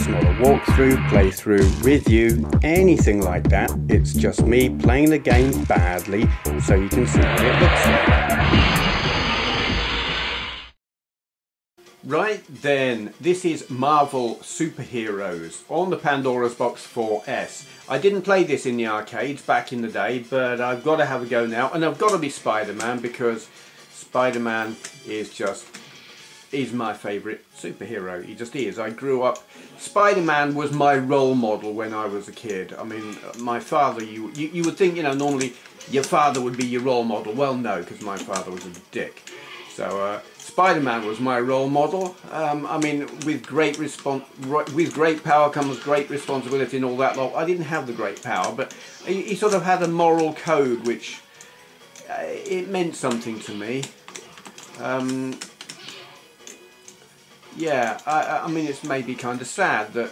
It's not a walkthrough, playthrough, review, anything like that. It's just me playing the game badly so you can see what it looks like. Right then, this is Marvel Superheroes on the Pandora's Box 4S. I didn't play this in the arcades back in the day, but I've got to have a go now, and I've got to be Spider-Man because Spider-Man is my favourite superhero. He just is. I grew up, Spider-Man was my role model when I was a kid. I mean, my father, you would think, you know, normally your father would be your role model. Well, no, because my father was a dick. So Spider-Man was my role model. I mean, with great power comes great responsibility and all that lot. I didn't have the great power, but he sort of had a moral code which it meant something to me. Yeah, I mean, it's maybe kind of sad that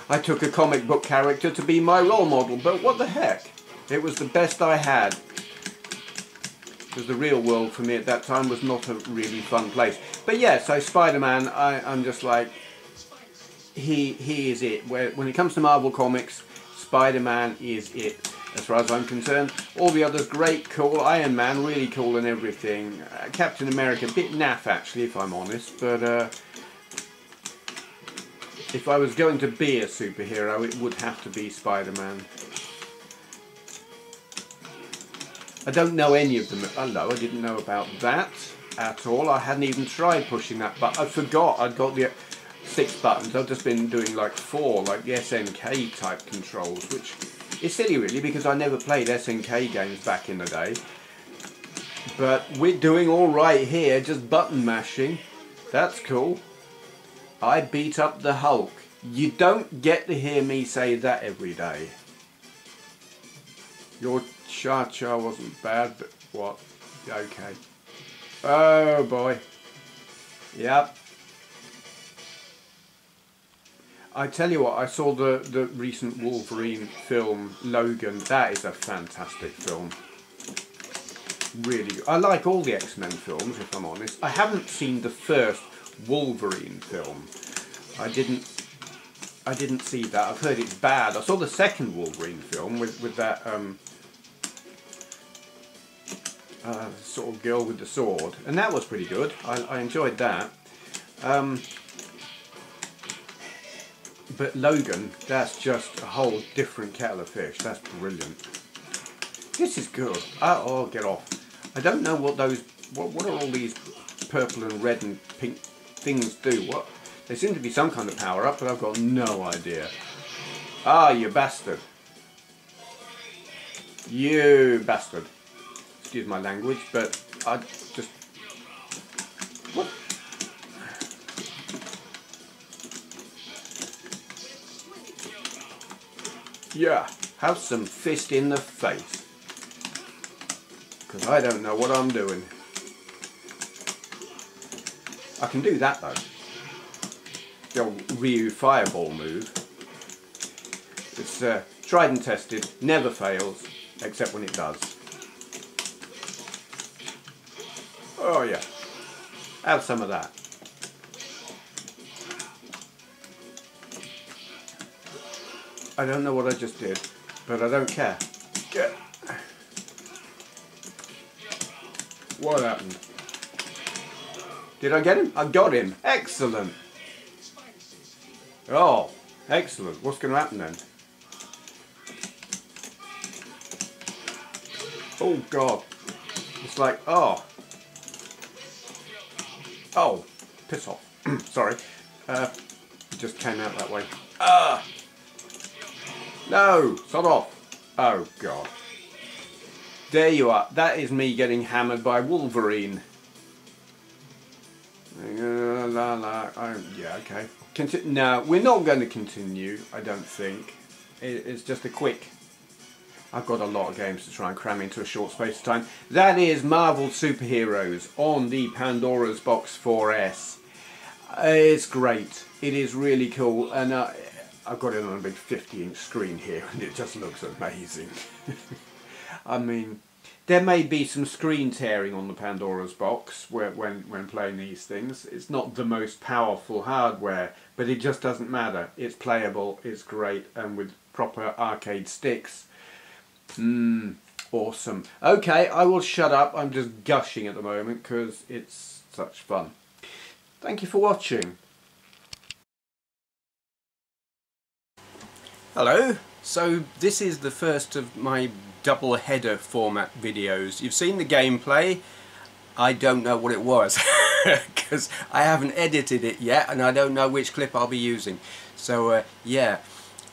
I took a comic book character to be my role model, but what the heck? It was the best I had. Because the real world for me at that time was not a really fun place. But yeah, so Spider-Man, I'm just like, he is it. When it comes to Marvel Comics, Spider-Man is it. As far as I'm concerned, all the others great, cool. Iron Man really cool and everything. Captain America, a bit naff actually, if I'm honest. But if I was going to be a superhero, it would have to be Spider-Man. I don't know any of them. Hello, I didn't know about that at all. I hadn't even tried pushing that button. I forgot I'd got the 6 buttons. I've just been doing like 4, like the SNK type controls, which is silly really because I never played SNK games back in the day. But we're doing alright here, just button mashing. That's cool. I beat up the Hulk. You don't get to hear me say that every day. Your cha-cha wasn't bad, but what? Okay. Oh boy. Yep. I tell you what, I saw the recent Wolverine film, Logan. That is a fantastic film. Really good. I like all the X-Men films, if I'm honest. I haven't seen the first Wolverine film. I didn't see that. I've heard it's bad. I saw the second Wolverine film with that sort of girl with the sword, and that was pretty good. I enjoyed that. But Logan, that's just a whole different kettle of fish. That's brilliant. This is good. Oh, get off. I don't know what those... What are all these purple and red and pink things do? What? They seem to be some kind of power-up, but I've got no idea. Ah, you bastard. You bastard. Excuse my language, but I just... What? Yeah, have some fist in the face. Because I don't know what I'm doing. I can do that though. The old Ryu fireball move. It's tried and tested, never fails, except when it does. Oh yeah, have some of that. I don't know what I just did, but I don't care. What happened? Did I get him? I got him. Excellent. Oh, excellent. What's going to happen then? Oh God. It's like, oh. Oh, piss off. Sorry. It just came out that way. No, sod off. Oh God. There you are. That is me getting hammered by Wolverine. Yeah, okay. No, we're not going to continue, I don't think. It's just a quick... I've got a lot of games to try and cram into a short space of time. That is Marvel Superheroes on the Pandora's Box 4S. It's great. It is really cool. And I've got it on a big 50-inch screen here and it just looks amazing. I mean, There may be some screen tearing on the Pandora's box when playing these things. It's not the most powerful hardware, but it just doesn't matter. It's playable, it's great, and with proper arcade sticks. Awesome. Okay, I will shut up. I'm just gushing at the moment because it's such fun. Thank you for watching. Hello. So this is the first of my double header format videos. You've seen the gameplay. I don't know what it was because I haven't edited it yet and I don't know which clip I'll be using. So yeah.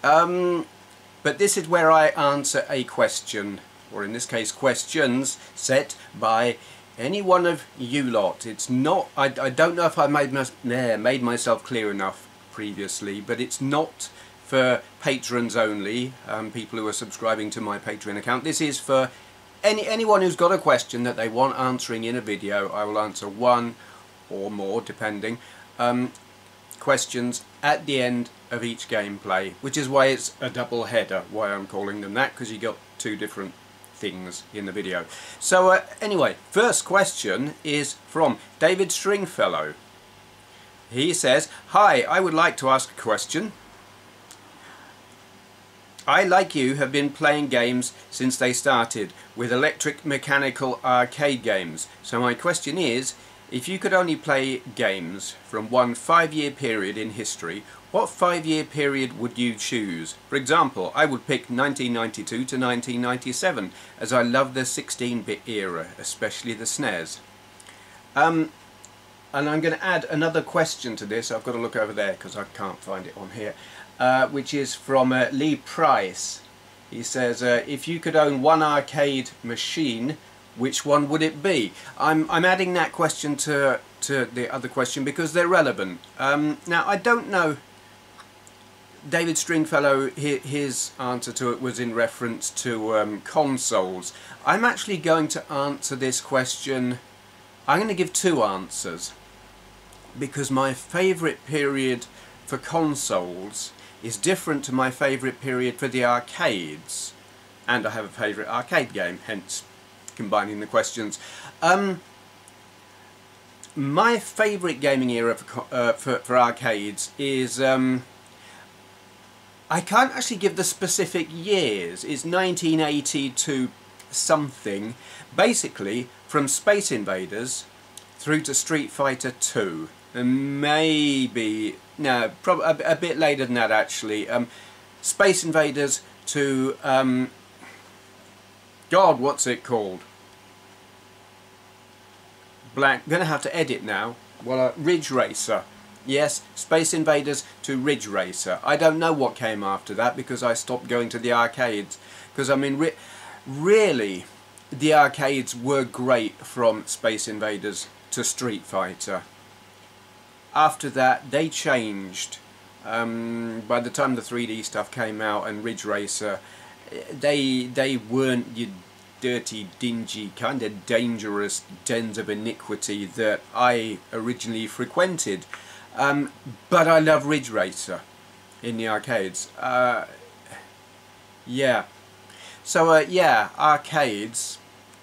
But this is where I answer a question, or in this case questions set by any one of you lot. It's not, I don't know if I made myself clear enough previously, but it's not for patrons only, people who are subscribing to my Patreon account. This is for anyone who's got a question that they want answering in a video. I will answer one or more, depending, questions at the end of each gameplay, which is why it's a double header, why I'm calling them that, because you got two different things in the video. So anyway, first question is from David Stringfellow. He says, "Hi, I would like to ask a question. I, like you, have been playing games since they started with electric mechanical arcade games. So my question is, if you could only play games from one 5-year period in history, what 5-year period would you choose? For example, I would pick 1992 to 1997, as I love the 16-bit era, especially the SNES. And I'm going to add another question to this. I've got to look over there because I can't find it on here. Which is from Lee Price. He says, if you could own one arcade machine, which one would it be? I'm adding that question to the other question because they're relevant. Now, I don't know, David Stringfellow, his answer to it was in reference to consoles. I'm actually going to answer this question, I'm going to give two answers, because my favourite period for consoles is different to my favourite period for the arcades, and I have a favourite arcade game, hence combining the questions. My favourite gaming era for arcades is, I can't actually give the specific years, it's 1980 to something, basically from Space Invaders through to Street Fighter 2. And maybe, no, probably a bit later than that actually. Space Invaders to, God, what's it called? Gonna have to edit now. Well, Ridge Racer. Yes, Space Invaders to Ridge Racer. I don't know what came after that because I stopped going to the arcades. Because I mean, really, the arcades were great from Space Invaders to Street Fighter. After that, they changed. By the time the 3D stuff came out and Ridge Racer, they weren't your dirty, dingy, kind of dangerous dens of iniquity that I originally frequented. But I love Ridge Racer in the arcades. Yeah. So yeah, arcades,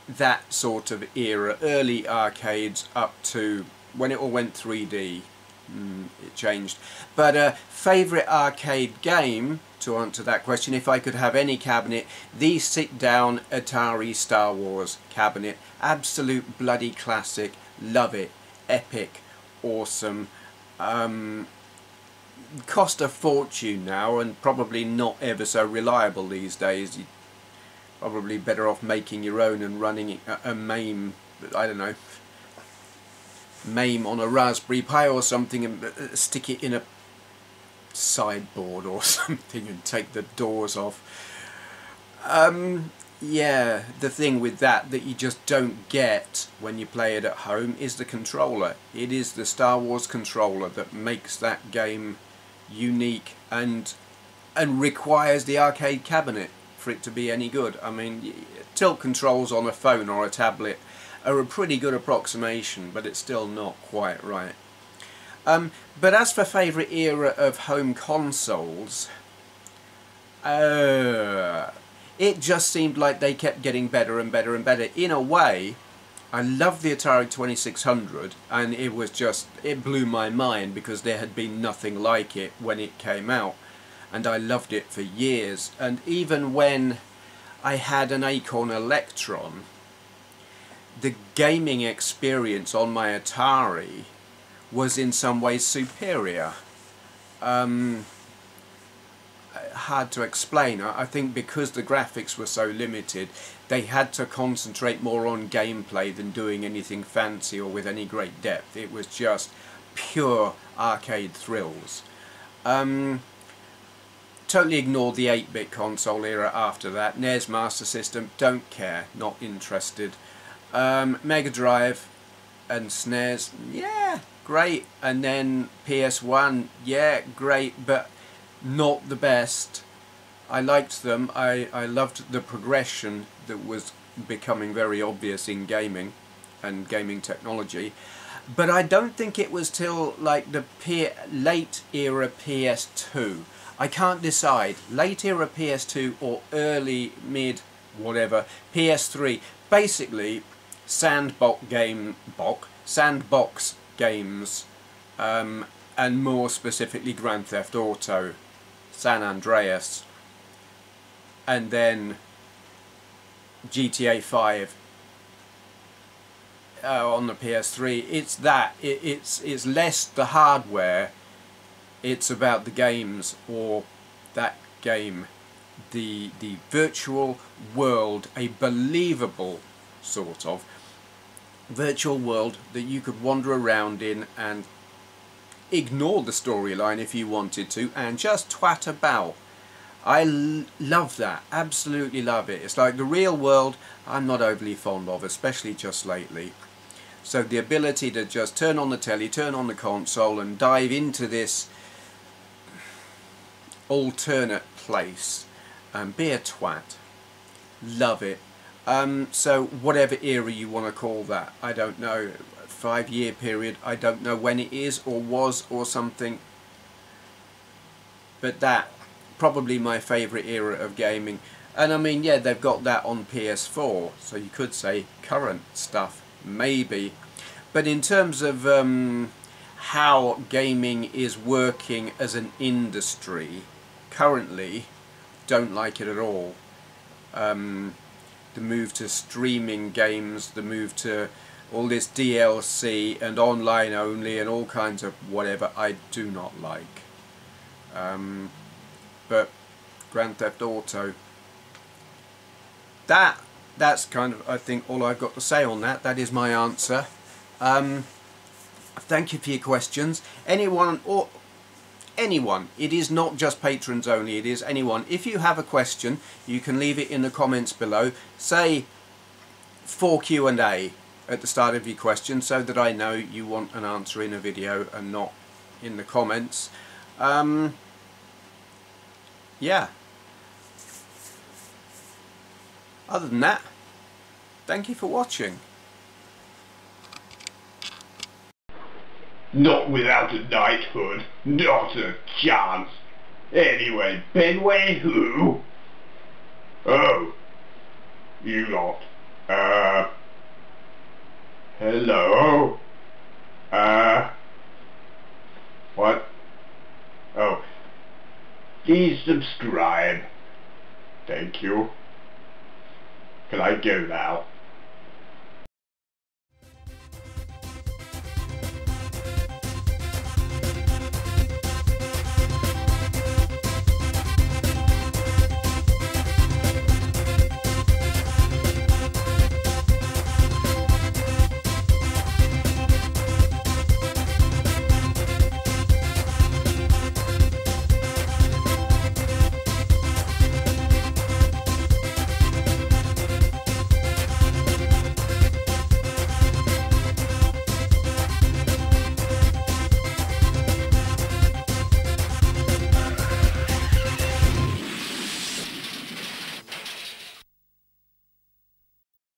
that sort of era, early arcades up to when it all went 3D. It changed. But favourite arcade game, to answer that question, if I could have any cabinet, the sit-down Atari Star Wars cabinet. Absolute bloody classic. Love it. Epic. Awesome. Cost a fortune now and probably not ever so reliable these days. You're probably better off making your own and running a MAME, I don't know, MAME on a Raspberry Pi or something and stick it in a sideboard or something and take the doors off. Yeah, the thing with that you just don't get when you play it at home is the controller. It is the Star Wars controller that makes that game unique and requires the arcade cabinet for it to be any good. I mean, tilt controls on a phone or a tablet are a pretty good approximation, but it's still not quite right. But as for favourite era of home consoles, it just seemed like they kept getting better and better and better. In a way, I loved the Atari 2600, and it was just, it blew my mind because there had been nothing like it when it came out, and I loved it for years. And even when I had an Acorn Electron, the gaming experience on my Atari was in some ways superior. Hard to explain. I think because the graphics were so limited, they had to concentrate more on gameplay than doing anything fancy or with any great depth. It was just pure arcade thrills. Totally ignored the 8-bit console era after that. NES, Master System, don't care, not interested. Mega Drive and SNES, yeah, great. And then PS1, yeah, great, but not the best. I liked them. I loved the progression that was becoming very obvious in gaming and gaming technology. But I don't think it was till like the late era PS2. I can't decide, late era PS2 or early, mid, whatever, PS3. Basically, sandbox games, and more specifically Grand Theft Auto, San Andreas, and then GTA 5 on the PS3. It's that. It's less the hardware. It's about the games, or that game, the virtual world, a believable sort of virtual world that you could wander around in and ignore the storyline if you wanted to and just twat about. I love that, absolutely love it. It's like the real world I'm not overly fond of, especially just lately. So the ability to just turn on the telly, turn on the console and dive into this alternate place and be a twat. Love it. So whatever era you want to call that, I don't know, 5-year period, I don't know when it is or was or something, but that, probably my favourite era of gaming. And I mean, yeah, they've got that on PS4, so you could say current stuff, maybe. But in terms of how gaming is working as an industry, currently, don't like it at all. The move to streaming games, the move to all this DLC and online only and all kinds of whatever, I do not like. But Grand Theft Auto, that's kind of, I think, all I've got to say on that. That is my answer. Thank you for your questions. Anyone, it is not just patrons only, it is anyone. If you have a question, you can leave it in the comments below. Say for Q&A at the start of your question, so that I know you want an answer in a video and not in the comments. Yeah. Other than that, thank you for watching. Not without a knighthood, not a chance. Anyway, Benway who? Oh, you lot. Hello? What? Oh, please subscribe. Thank you. Can I go now?